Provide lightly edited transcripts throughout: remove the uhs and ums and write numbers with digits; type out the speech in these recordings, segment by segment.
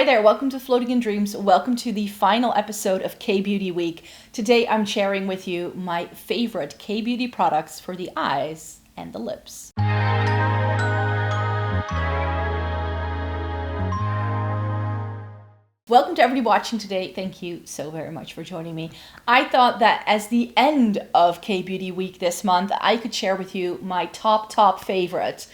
Hi there, welcome to Floating in Dreams. Welcome to the final episode of K-Beauty Week. Today I'm sharing with you my favorite K-Beauty products for the eyes and the lips. Welcome to everybody watching today. Thank you so very much for joining me. I thought that as the end of K-Beauty Week this month, I could share with you my top favorite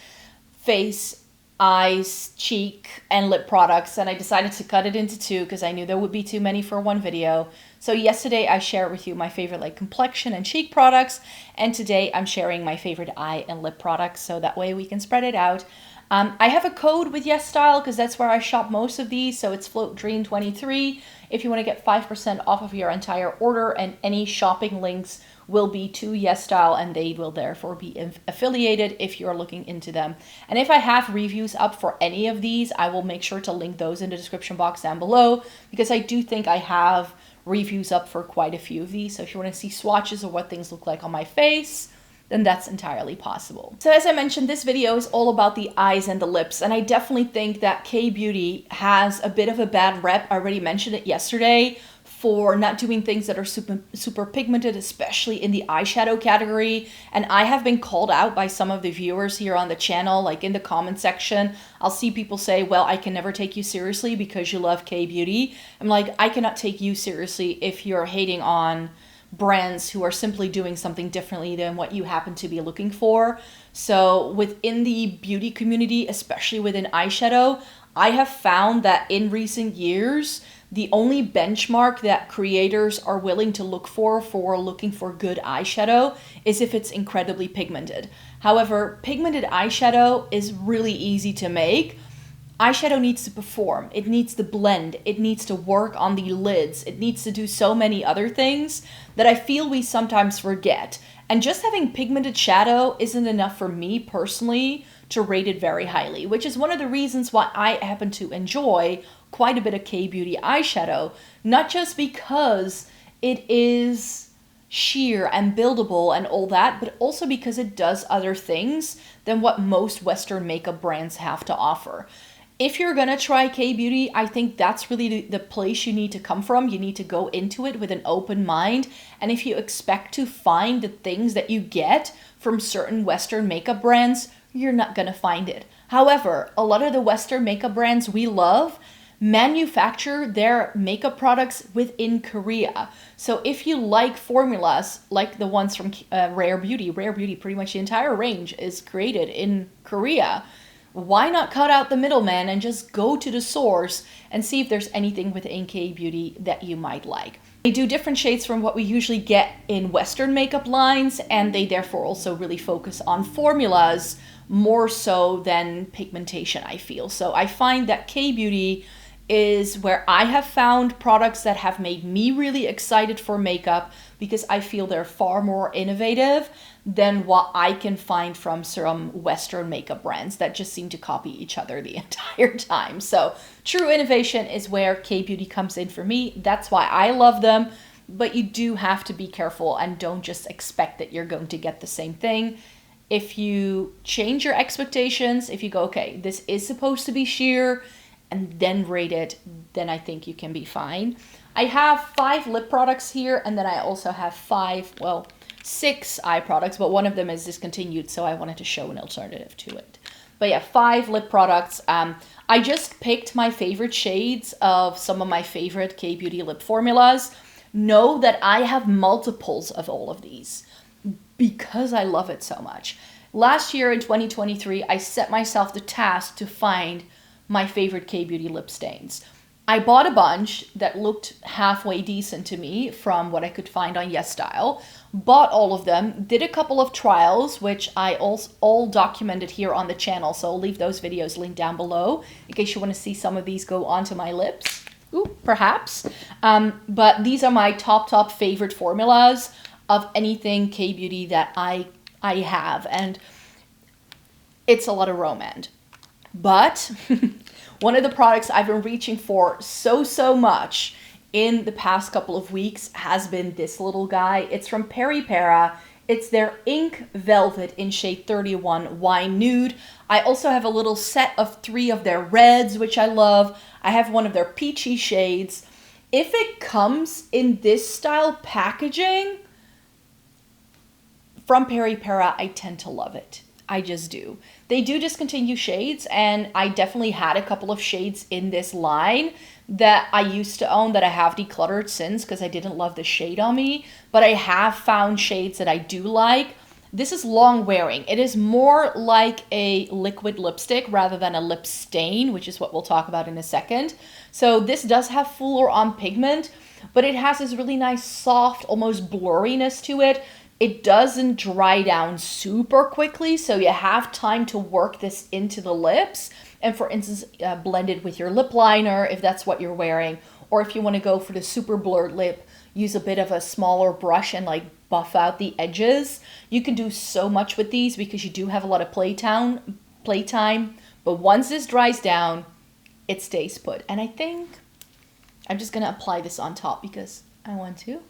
face, eyes, cheek, and lip products, and I decided to cut it into two because I knew there would be too many for one video. So yesterday I shared with you my favorite complexion and cheek products, and today I'm sharing my favorite eye and lip products, so that way we can spread it out. I have a code with YESSTYLE because that's where I shop most of these, so it's FloatDream23 if you want to get 5% off of your entire order, and any shopping links will be to YESSTYLE and they will therefore be affiliated if you're looking into them. And if I have reviews up for any of these, I will make sure to link those in the description box down below, because I do think I have reviews up for quite a few of these. So if you want to see swatches of what things look like on my face, then that's entirely possible. So as I mentioned, this video is all about the eyes and the lips, and I definitely think that K-Beauty has a bit of a bad rep. I already mentioned it yesterday for not doing things that are super pigmented, especially in the eyeshadow category. And I have been called out by some of the viewers here on the channel, like in the comment section. I'll see people say, well, I can never take you seriously because you love K-Beauty. I'm like, I cannot take you seriously if you're hating on brands who are simply doing something differently than what you happen to be looking for. So within the beauty community, especially within eyeshadow, I have found that in recent years, the only benchmark that creators are willing to look for looking for good eyeshadow is if it's incredibly pigmented. However, pigmented eyeshadow is really easy to make. Eyeshadow needs to perform, it needs to blend, it needs to work on the lids, it needs to do so many other things that I feel we sometimes forget. And just having pigmented shadow isn't enough for me personally to rate it very highly, which is one of the reasons why I happen to enjoy quite a bit of K-Beauty eyeshadow, not just because it is sheer and buildable and all that, but also because it does other things than what most Western makeup brands have to offer. If you're gonna try K-Beauty, I think that's really the place you need to come from. You need to go into it with an open mind. And if you expect to find the things that you get from certain Western makeup brands, you're not gonna find it. However, a lot of the Western makeup brands we love manufacture their makeup products within Korea. So if you like formulas like the ones from Rare Beauty, pretty much the entire range is created in Korea. Why not cut out the middleman and just go to the source and see if there's anything within K-Beauty that you might like. They do different shades from what we usually get in Western makeup lines, and they therefore also really focus on formulas more so than pigmentation, I feel. So I find that K-Beauty is where I have found products that have made me really excited for makeup, because I feel they're far more innovative than what I can find from some Western makeup brands that just seem to copy each other the entire time. So true innovation is where K-Beauty comes in for me. That's why I love them, but you do have to be careful and don't just expect that you're going to get the same thing. If you change your expectations, if you go, okay, this is supposed to be sheer, and then rate it, then I think you can be fine. I have 5 lip products here, and then I also have 6 eye products, but one of them is discontinued, so I wanted to show an alternative to it. But yeah, 5 lip products. I just picked my favorite shades of some of my favorite K-Beauty lip formulas. Know that I have multiples of all of these because I love it so much. Last year in 2023, I set myself the task to find my favorite K-Beauty lip stains. I bought a bunch that looked halfway decent to me from what I could find on YESSTYLE, bought all of them, did a couple of trials, which I all documented here on the channel, so I'll leave those videos linked down below in case you want to see some of these go onto my lips. Ooh, perhaps. But these are my top favorite formulas of anything K-Beauty that I have, and it's a lot of romance. But one of the products I've been reaching for so much in the past couple of weeks has been this little guy. It's from Peripera. It's their Ink Velvet in shade 31 Wine Nude. I also have a little set of 3 of their reds, which I love. I have one of their peachy shades. If it comes in this style packaging from Peripera, I tend to love it. I just do. They do discontinue shades, and I definitely had a couple of shades in this line that I used to own that I have decluttered since because I didn't love the shade on me, but I have found shades that I do like. This is long wearing. It is more like a liquid lipstick rather than a lip stain, which is what we'll talk about in a second. So this does have fuller on pigment, but it has this really nice soft, almost blurriness to it. It doesn't dry down super quickly, so you have time to work this into the lips. And for instance, blend it with your lip liner if that's what you're wearing. Or if you want to go for the super blurred lip, use a bit of a smaller brush and like buff out the edges. You can do so much with these because you do have a lot of playtime. But once this dries down, it stays put. And I think I'm just going to apply this on top because I want to.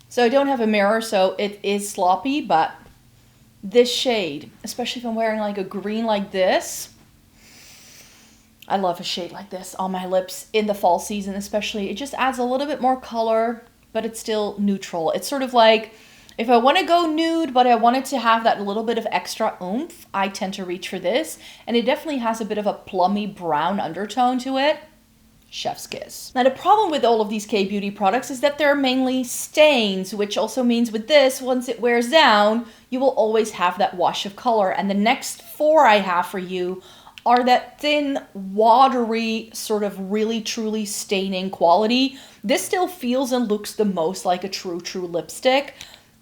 So I don't have a mirror, so it is sloppy, but this shade, especially if I'm wearing like a green like this, I love a shade like this on my lips in the fall season especially. It just adds a little bit more color, but it's still neutral. It's sort of like, if I want to go nude, but I want it to have that little bit of extra oomph, I tend to reach for this. And it definitely has a bit of a plummy brown undertone to it. Chef's kiss. Now the problem with all of these K-beauty products is that they're mainly stains, which also means with this, once it wears down, you will always have that wash of color. And the next 4 I have for you are that thin, watery, sort of really truly staining quality. This still feels and looks the most like a true lipstick,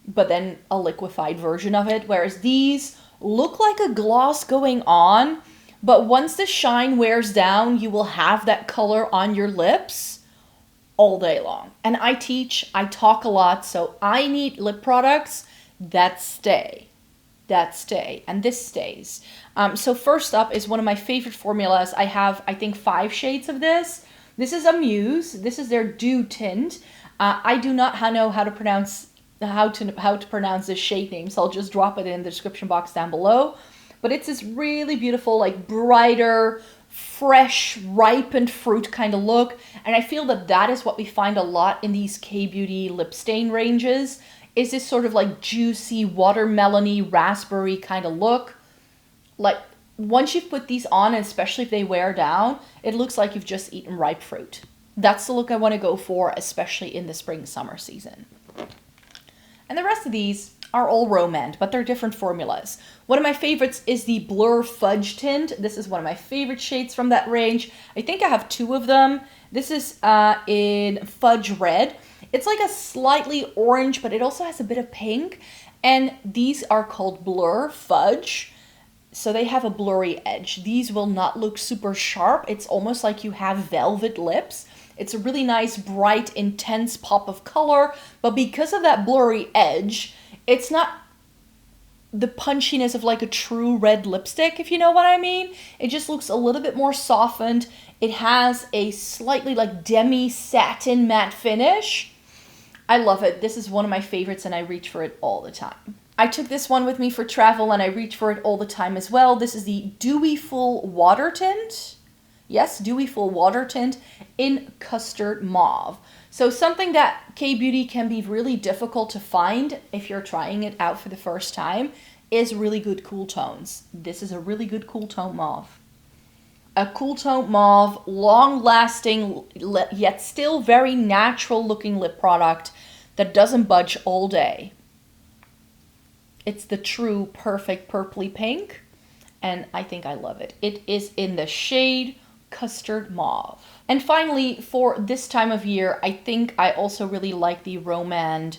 but then a liquefied version of it. Whereas these look like a gloss going on, but once the shine wears down, you will have that color on your lips all day long. And I talk a lot, so I need lip products that stay. And this stays. So first up is one of my favorite formulas. I have, I think, 5 shades of this. This is Amuse. This is their Dew Tint. I do not know how to pronounce this shade name, so I'll just drop it in the description box down below. But it's this really beautiful, like brighter, fresh, ripened fruit kind of look. And I feel that that is what we find a lot in these K-beauty lip stain ranges, is this sort of like juicy, watermelony, raspberry kind of look. Like once you've put these on, and especially if they wear down, it looks like you've just eaten ripe fruit. That's the look I want to go for, especially in the spring, summer season. And the rest of these are all Romand, but they're different formulas. One of my favorites is the Blur Fudge Tint. This is one of my favorite shades from that range. I think I have 2 of them. This is in Fudge Red. It's like a slightly orange, but it also has a bit of pink. And these are called Blur Fudge. So they have a blurry edge. These will not look super sharp. It's almost like you have velvet lips. It's a really nice, bright, intense pop of color. But because of that blurry edge, it's not the punchiness of like a true red lipstick, if you know what I mean. It just looks a little bit more softened. It has a slightly like demi satin matte finish. I love it. This is one of my favorites and I reach for it all the time. I took this one with me for travel and I reach for it all the time as well. This is the Dewy Full Water Tint. Yes, Dewy Full Water Tint in Custard Mauve. So something that K-beauty can be really difficult to find if you're trying it out for the first time is really good cool tones. This is a really good cool tone mauve. A cool tone mauve, long-lasting, yet still very natural-looking lip product that doesn't budge all day. It's the true perfect purpley pink, and I think I love it. It is in the shade Custard Mauve. And finally, for this time of year, I think I also really like the Romand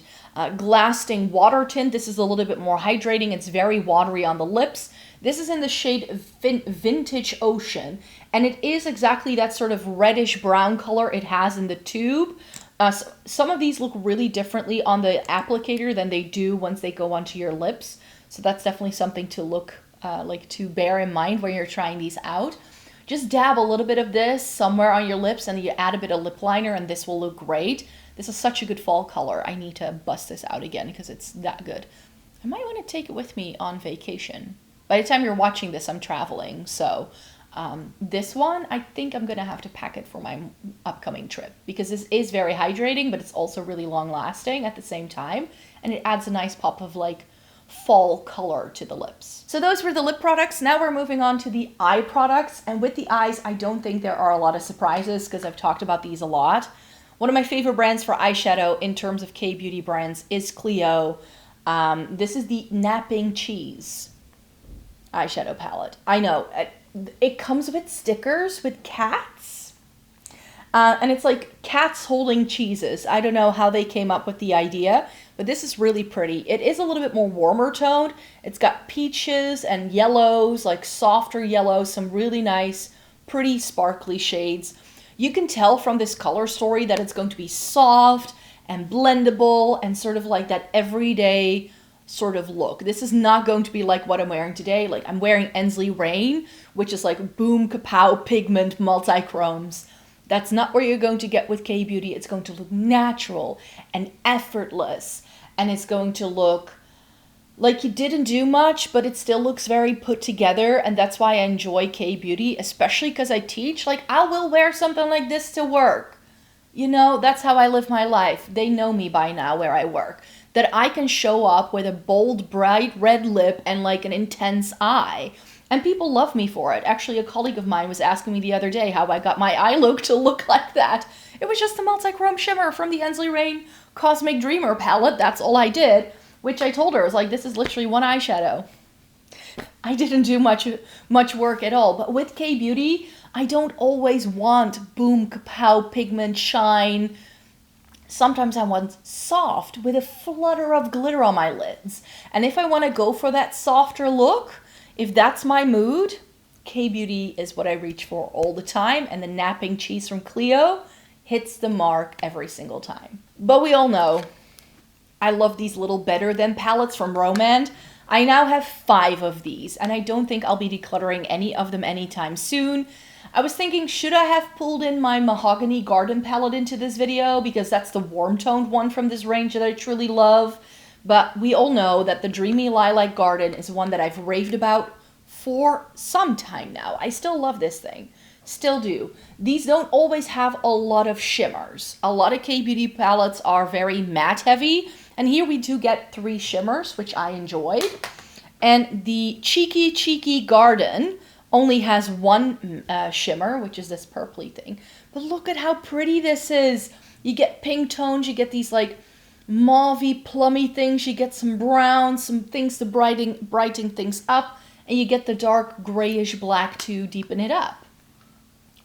Glasting Water Tint. This is a little bit more hydrating. It's very watery on the lips. This is in the shade Vintage Ocean, and it is exactly that sort of reddish brown color it has in the tube. Some of these look really differently on the applicator than they do once they go onto your lips. So that's definitely something to look to bear in mind when you're trying these out. Just dab a little bit of this somewhere on your lips and you add a bit of lip liner and this will look great. This is such a good fall color. I need to bust this out again because it's that good. I might want to take it with me on vacation. By the time you're watching this, I'm traveling. So this one, I think I'm going to have to pack it for my upcoming trip because this is very hydrating, but it's also really long lasting at the same time. And it adds a nice pop of like fall color to the lips. So those were the lip products. Now we're moving on to the eye products. And with the eyes, I don't think there are a lot of surprises because I've talked about these a lot. One of my favorite brands for eyeshadow in terms of K-beauty brands is Clio. This is the Napping Cheese eyeshadow palette. I know, it comes with stickers with cats. And it's like cats holding cheeses. I don't know how they came up with the idea, but this is really pretty. It is a little bit more warmer toned. It's got peaches and yellows, like softer yellows, some really nice, pretty sparkly shades. You can tell from this color story that it's going to be soft and blendable and sort of like that everyday sort of look. This is not going to be like what I'm wearing today. Like I'm wearing Ensley Rain, which is like boom, kapow, pigment, multi-chromes. That's not what you're going to get with K-beauty. It's going to look natural and effortless. And it's going to look like you didn't do much, but it still looks very put together. And that's why I enjoy K-beauty, especially because I teach. Like I will wear something like this to work. You know, that's how I live my life. They know me by now where I work. That I can show up with a bold, bright red lip and like an intense eye. And people love me for it. Actually, a colleague of mine was asking me the other day how I got my eye look to look like that. It was just a multi-chrome shimmer from the Ensley Rain Cosmic Dreamer palette. That's all I did. Which I told her, I was like, this is literally one eyeshadow. I didn't do much work at all. But with K-beauty, I don't always want boom, kapow, pigment, shine. Sometimes I want soft with a flutter of glitter on my lids. And if I want to go for that softer look, if that's my mood, K-beauty is what I reach for all the time. And the Napping Cheese from Clio hits the mark every single time. But we all know, I love these little better than palettes from Romand. I now have 5 of these, and I don't think I'll be decluttering any of them anytime soon. I was thinking, should I have pulled in my Mahogany Garden palette into this video? Because that's the warm-toned one from this range that I truly love. But we all know that the Dreamy Lilac Garden is one that I've raved about for some time now. I still love this thing. Still do. These don't always have a lot of shimmers. A lot of K-beauty palettes are very matte heavy. And here we do get 3 shimmers, which I enjoyed. And the Cheeky Garden only has 1 shimmer, which is this purpley thing. But look at how pretty this is. You get pink tones, you get these like mauvey, plummy things, you get some brown, some things to brighten things up, and you get the dark grayish black to deepen it up.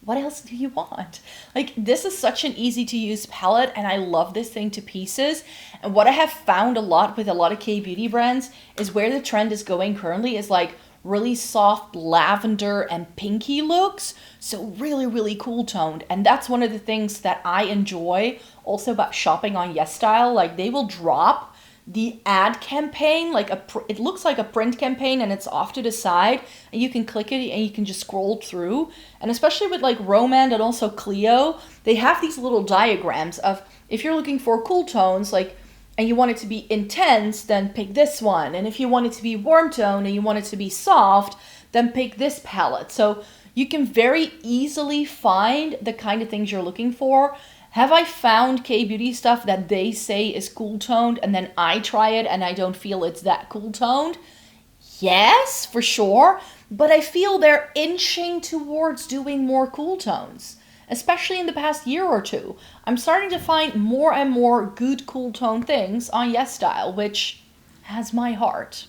What else do you want? Like, this is such an easy to use palette, and I love this thing to pieces. And what I have found a lot with a lot of K-beauty brands is where the trend is going currently is like really soft lavender and pinky looks. So really cool toned. And that's one of the things that I enjoy also about shopping on YESSTYLE. Like, they will drop the ad campaign, like it looks like a print campaign, and it's off to the side, and you can click it and you can just scroll through. And especially with like Romand and also Clio, they have these little diagrams of if you're looking for cool tones, like, and you want it to be intense, then pick this one. And if you want it to be warm tone and you want it to be soft, then pick this palette. So you can very easily find the kind of things you're looking for. Have I found K-beauty stuff that they say is cool toned and then I try it and I don't feel it's that cool toned? Yes, for sure. But I feel they're inching towards doing more cool tones, especially in the past year or two. I'm starting to find more and more good cool tone things on YESSTYLE, which has my heart.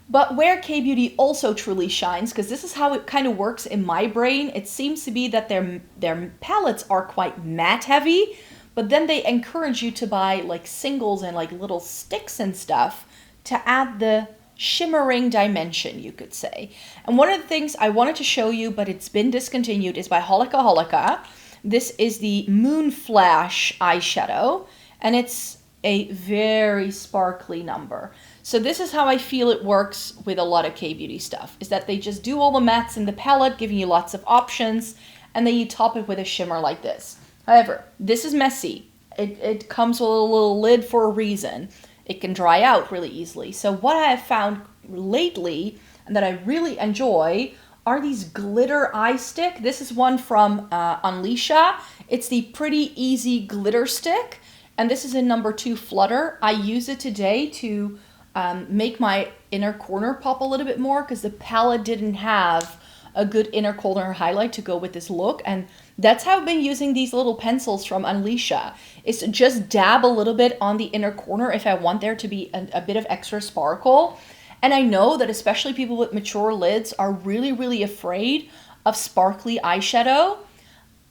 But where K-beauty also truly shines, because this is how it kind of works in my brain, it seems to be that their palettes are quite matte heavy, but then they encourage you to buy like singles and like little sticks and stuff to add the shimmering dimension, you could say. And one of the things I wanted to show you, but it's been discontinued, is by Holika. This is the Moon Flash eyeshadow, and it's a very sparkly number. So this is how I feel it works with a lot of K-beauty stuff, is that they just do all the mattes in the palette, giving you lots of options, and then you top it with a shimmer like this. However, this is messy. It comes with a little lid for a reason. It can dry out really easily. So what I have found lately and that I really enjoy are these glitter eye stick. This is one from Unleasha. It's the Pretty Easy Glitter Stick. And this is in number 2 Flutter. I use it today to make my inner corner pop a little bit more because the palette didn't have a good inner corner highlight to go with this look. And that's how I've been using these little pencils from Unleasha. Is to just dab a little bit on the inner corner if I want there to be a bit of extra sparkle. And I know that especially people with mature lids are really, really afraid of sparkly eyeshadow.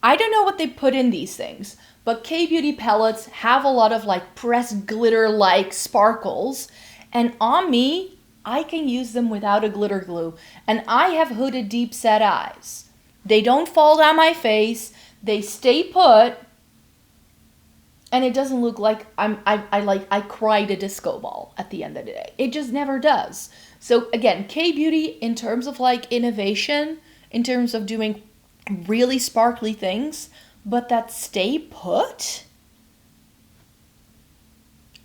I don't know what they put in these things, but K-Beauty palettes have a lot of like pressed glitter-like sparkles. And on me, I can use them without a glitter glue. And I have hooded deep set eyes. They don't fall down my face. They stay put. And it doesn't look like I cried a disco ball at the end of the day. It just never does. So again, K-Beauty in terms of like innovation, in terms of doing really sparkly things, but that stay put.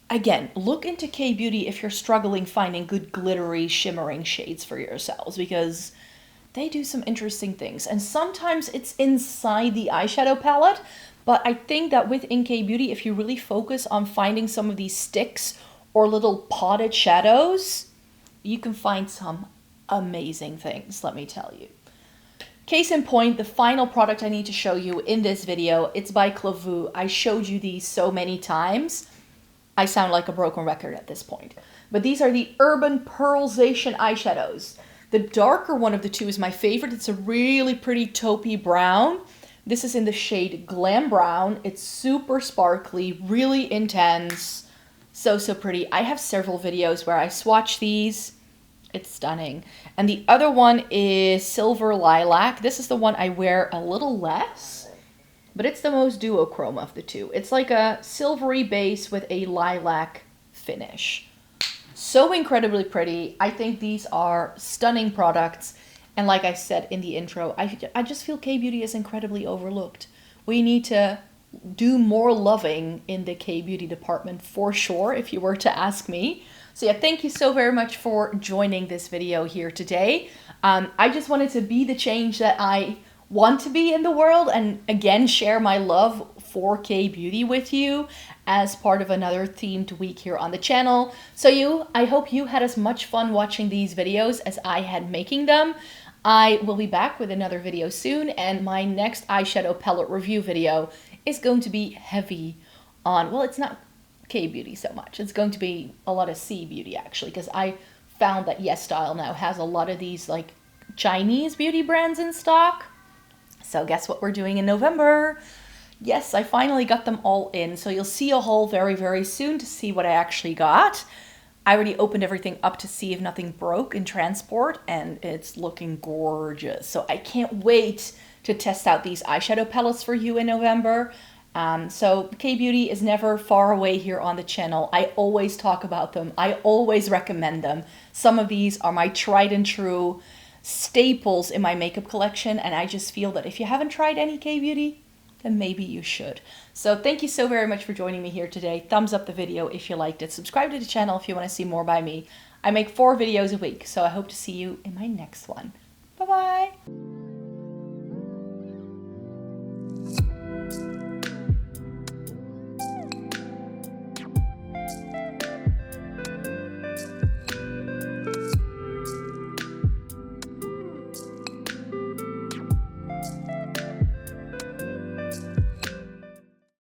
Again, look into K-Beauty if you're struggling finding good glittery, shimmering shades for yourselves, because they do some interesting things. And sometimes it's inside the eyeshadow palette, but I think that within K-Beauty, if you really focus on finding some of these sticks or little potted shadows, you can find some amazing things, let me tell you. Case in point, the final product I need to show you in this video, it's by Kruidvat. I showed you these so many times. I sound like a broken record at this point. But these are the Urban Pearlization eyeshadows. The darker one of the two is my favorite. It's a really pretty taupey brown. This is in the shade Glam Brown. It's super sparkly, really intense. So pretty. I have several videos where I swatch these. It's stunning. And the other one is Silver Lilac. This is the one I wear a little less, but it's the most duochrome of the two. It's like a silvery base with a lilac finish. So incredibly pretty. I think these are stunning products. And like I said in the intro, I just feel K-Beauty is incredibly overlooked. We need to do more loving in the K-Beauty department for sure, if you were to ask me. So yeah, thank you so very much for joining this video here today. I just wanted to be the change that I want to be in the world, and again share my love for K-Beauty with you as part of another themed week here on the channel. So I hope you had as much fun watching these videos as I had making them. I will be back with another video soon, and my next eyeshadow palette review video is going to be heavy on, well, it's not K-Beauty so much. It's going to be a lot of C-Beauty actually, because I found that YESSTYLE now has a lot of these like Chinese beauty brands in stock. So guess what we're doing in November? Yes, I finally got them all in. So you'll see a haul very, very soon to see what I actually got. I already opened everything up to see if nothing broke in transport, and it's looking gorgeous. So I can't wait to test out these eyeshadow palettes for you in November. So K-Beauty is never far away here on the channel. I always talk about them. I always recommend them. Some of these are my tried and true staples in my makeup collection, and I just feel that if you haven't tried any K-Beauty, then maybe you should. So thank you so very much for joining me here today. Thumbs up the video if you liked it. Subscribe to the channel if you want to see more by me. I make 4 videos a week, so I hope to see you in my next one. Bye-bye.